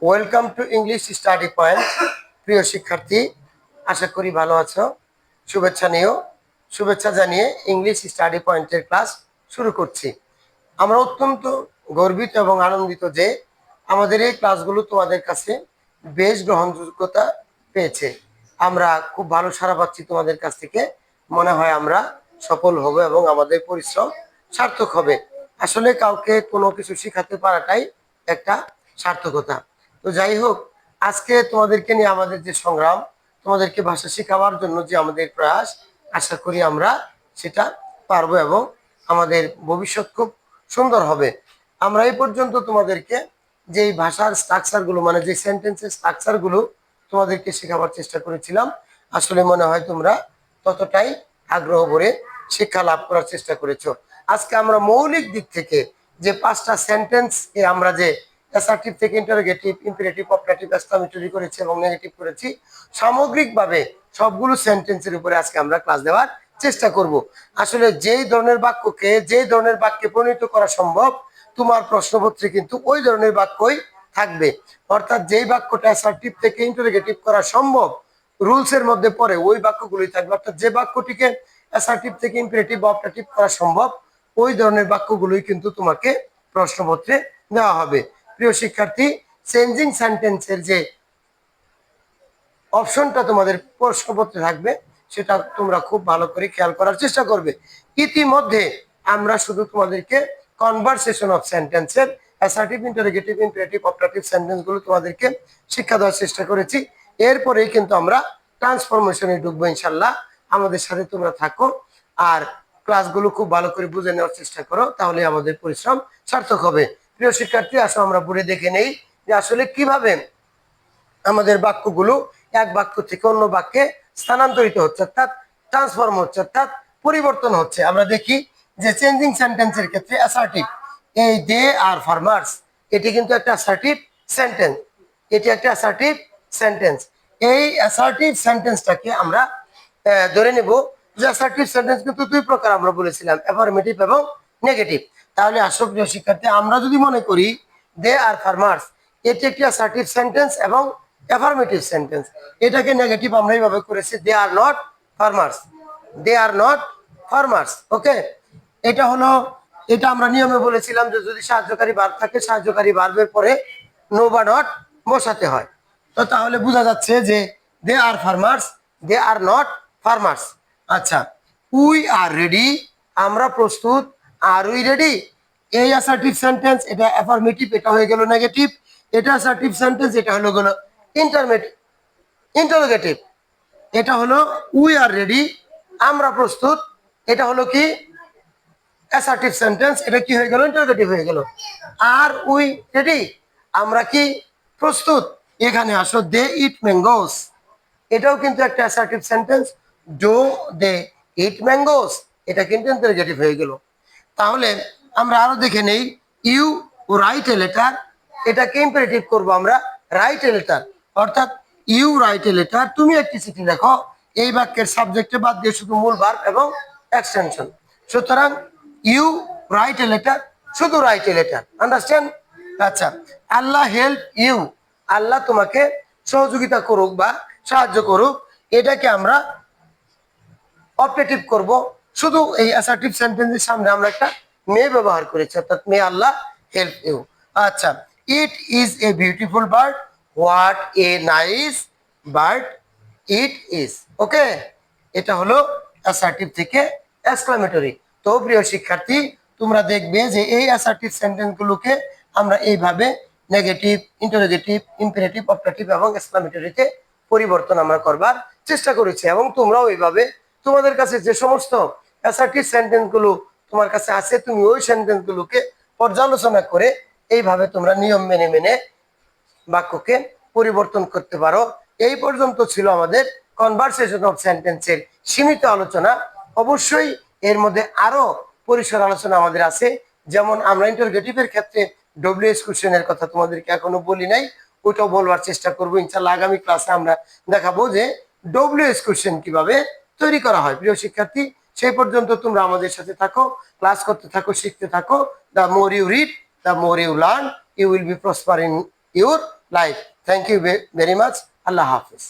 Welcome to English study point. প্রিয় শিক্ষার্থী, আশা করি ভালো আছো। শুভেচ্ছা জানিয়ে ইংলিশ স্টাডি পয়েন্টের ক্লাস শুরু করছি। আমরা অত্যন্ত গর্বিত এবং আনন্দিত যে আমাদের এই ক্লাসগুলো তোমাদের কাছে বেশ গ্রহণযোগ্যতা পেয়েছে। আমরা খুব ভালো সাড়া পাচ্ছি তোমাদের কাছ থেকে। মনে হয় আমরা সফল হব এবং আমাদের পরিশ্রম সার্থক হবে। আসলে কাউকে কোনো কিছু শেখাতে পারাটাই একটা সার্থকতা। তো যাই হোক, আজকে তোমাদেরকে নিয়ে আমাদের যে সংগ্রাম, তোমাদেরকে ভাষা শেখাবার জন্য যে আমাদের প্রয়াস, আশা করি আমরা সেটা পারবো এবং আমাদের ভবিষ্যৎ খুব সুন্দর হবে। আমরা এই পর্যন্ত তোমাদেরকে যে ভাষার স্ট্রাকচারগুলো, মানে যে সেন্টেন্সের স্ট্রাকচারগুলো তোমাদেরকে শেখাবার চেষ্টা করেছিলাম, আসলে মনে হয় তোমরা ততটাই আগ্রহ ভরে শিক্ষা লাভ করার চেষ্টা করেছো। আজকে আমরা মৌলিক দিক থেকে যে 5টা সেন্টেন্স আমরা যে অ্যাসার্টিভ থেকে ইন্টারোগেটিভ, ইম্পারেটিভ, অপারেটিভ, এক্সক্লেমেটরি করেছি এবং নেগেটিভ করেছি, সামগ্রিকভাবে সবগুলো সেন্টেন্সের উপরে আজকে আমরা ক্লাস দেওয়ার চেষ্টা করব। আসলে যেই ধরনের বাক্যে পরিণত করা সম্ভব, তোমার প্রশ্নপত্রে কিন্তু ওই ধরনের বাক্যই থাকবে। অর্থাৎ যেই বাক্যটা অ্যাসার্টিভ থেকে ইন্টারোগেটিভ করা সম্ভব, রুলসের মধ্যে পড়ে ওই বাক্যগুলোই থাকবে। অর্থাৎ যে বাক্যটিকে অ্যাসার্টিভ থেকে ইম্পারেটিভ বা অপারেটিভ করা সম্ভব, ওই ধরনের বাক্যগুলোই কিন্তু তোমাকে প্রশ্নপত্রে দেওয়া হবে। প্রিয় শিক্ষার্থী, চেঞ্জিং সেন্টেন্সের যে অপশনটা তোমাদের প্রশ্নপত্রে থাকবে, সেটা তোমরা খুব ভালো করে খেয়াল করার চেষ্টা করবে। ইতিমধ্যে আমরা শুধু তোমাদেরকে কনভারসেশন অফ সেন্টেন্সের অ্যাসার্টিভ, ইন্টারোগেটিভ, ইম্পারেটিভ, অপারেটিভ সেন্টেন্সগুলো তোমাদেরকে শিক্ষা দেওয়ার চেষ্টা করেছি। এরপরেই কিন্তু আমরা ট্রান্সফরমেশনে ঢুকবো ইনশাল্লাহ। আমাদের সাথে তোমরা থাকো আর ক্লাসগুলো খুব ভালো করে বুঝে নেওয়ার চেষ্টা করো, তাহলে আমাদের পরিশ্রম সার্থক হবে। প্রিয় শিক্ষার্থী, আসো আমরা পড়ে দেখে নেই যে আসলে কিভাবে আমাদের বাক্যগুলো এক বাক্য থেকে অন্য বাক্যে স্থানান্তরিত হচ্ছে, অর্থাৎ ট্রান্সফর্ম হচ্ছে, অর্থাৎ পরিবর্তন হচ্ছে। আমরা দেখি যে চেঞ্জিং সেন্টেন্সের ক্ষেত্রে অ্যাসার্টিভ, এই দে আর ফার্মার্স, এটি কিন্তু একটা অ্যাসার্টিভ সেন্টেন্স। এটি একটা অ্যাসার্টিভ সেন্টেন্স। এই অ্যাসার্টিভ সেন্টেন্সটাকে আমরা ধরে নেব যে অ্যাসার্টিভ সেন্টেন্স কিন্তু দুই প্রকার আমরা বলেছিলাম, অ্যাফার্মেটিভ এবং নেগেটিভ। তাহলে আসো প্রিয় শিক্ষার্থী, আমরা যদি মনে করি দে আর ফার্মার্স, এটি একটি অ্যাসার্টিভ সেন্টেন্স এবং অ্যাফার্মেটিভ সেন্টেন্স। এটাকে নেগেটিভ আমরা এইভাবে করেছি, they are not farmers, they are not farmers. Okay, এটা আমরা নিয়মে বলেছিলাম যে যদি সাহায্যকারী ভার্ব থাকে, সাহায্যকারী ভার্বের পরে নো বা নট বসাতে হয়। তো তাহলে বোঝা যাচ্ছে যে they are farmers, they are not farmers. আচ্ছা, উই আর রেডি, আমরা প্রস্তুত। আর উই রেডি, এই অ্যাসার্টিভ সেন্টেন্স, এটা অ্যাফার্মেটিভ, এটা হয়ে গেল নেগেটিভ। এটা অ্যাসার্টিভ সেন্টেন্স, এটা হলো ইন্টারোগেটিভ। এটা হলো উই আর রেডি, আমরা প্রস্তুত। এটা হলো কি অ্যাসার্টিভ সেন্টেন্স, এটা কি হয়ে গেল ইন্টারোগেটিভ হয়ে গেল। আর উই রেডি, আমরা কি প্রস্তুত। এখানে আসো দে ইট ম্যাঙ্গোস, এটাও কিন্তু একটা assertive sentence. Do they eat mangoes, এটা কিন্তু ইন্টারোগেটিভ হয়ে গেল। তাহলে আমরা আরো দেখে নেই, ইউ রাইট এ লেটার, এটাকে ইম্পারেটিভ করব আমরা, রাইট এ লেটার। অর্থাৎ ইউ রাইট এ লেটার, তুমি একটি চিঠি লেখো। এই বাক্যের সাবজেক্টে বাদ দিয়ে শুধু মূল ভার্ব এবং এক্সটেনশন। সুতরাং ইউ রাইট এ লেটার, শুধু রাইট এ লেটার। আন্ডারস্ট্যান্ড? আচ্ছা, আল্লাহ হেল্প ইউ, আল্লাহ তোমাকে সহযোগিতা করুক বা সাহায্য করুক, এটাকে আমরা অপারেটিভ করব। শুধু এই অ্যাসার্টিভ সেন্টেন্সের সামনে আমরা একটা মে ব্যবহার করেছি, অর্থাৎ মে আল্লাহ হেল্প ইউ। আচ্ছা, it is a beautiful bird, what a nice bird it is. Okay, এটা হলো অ্যাসার্টিভ থেকে এক্সক্লেমেটরি। তো প্রিয় শিক্ষার্থী, তোমরা দেখবে যে এই অ্যাসার্টিভ সেন্টেন্সগুলোকে আমরা এইভাবে নেগেটিভ, ইন্টারোগেটিভ, ইম্পারেটিভ, অপারেটিভ এবং এক্সক্লেমেটরিতে পরিবর্তন আমরা করবার চেষ্টা করেছি। এবং তোমরাও এইভাবে তোমাদের কাছে যে সমস্ত অ্যাসার্টিভ সেন্টেন্সগুলো তোমার কাছে আছে, তুমি ওই সেন্টেন্সগুলোকে পর্যালোচনা করে এইভাবে তোমরা নিয়ম মেনে মেনে বাক্যকে পরিবর্তন করতে পারো। এই পর্যন্ত ছিল আমাদের কনভারসেশন অফ সেন্টেন্সের সীমিত আলোচনা। অবশ্যই এর মধ্যে আরো পরিসর আলোচনা আমাদের আছে। যেমন আমরা ইন্টারোগেটিভের ক্ষেত্রে ডব্লিউএস কোশ্চেনের কথা তোমাদেরকে এখনো বলি নাই, ওইটাও বলবার চেষ্টা করবো ইনশাআল্লাহ। আগামী ক্লাসে আমরা দেখাবো যে ডব্লিউএস কোশ্চেন কিভাবে তৈরি করা হয়। প্রিয় শিক্ষার্থী, সেই পর্যন্ত তোমরা আমাদের সাথে থাকো, ক্লাস করতে থাকো, শিখতে থাকো। The more you read, the more you learn, you will be prosper in your life. Thank you very much. আল্লাহ হাফিজ।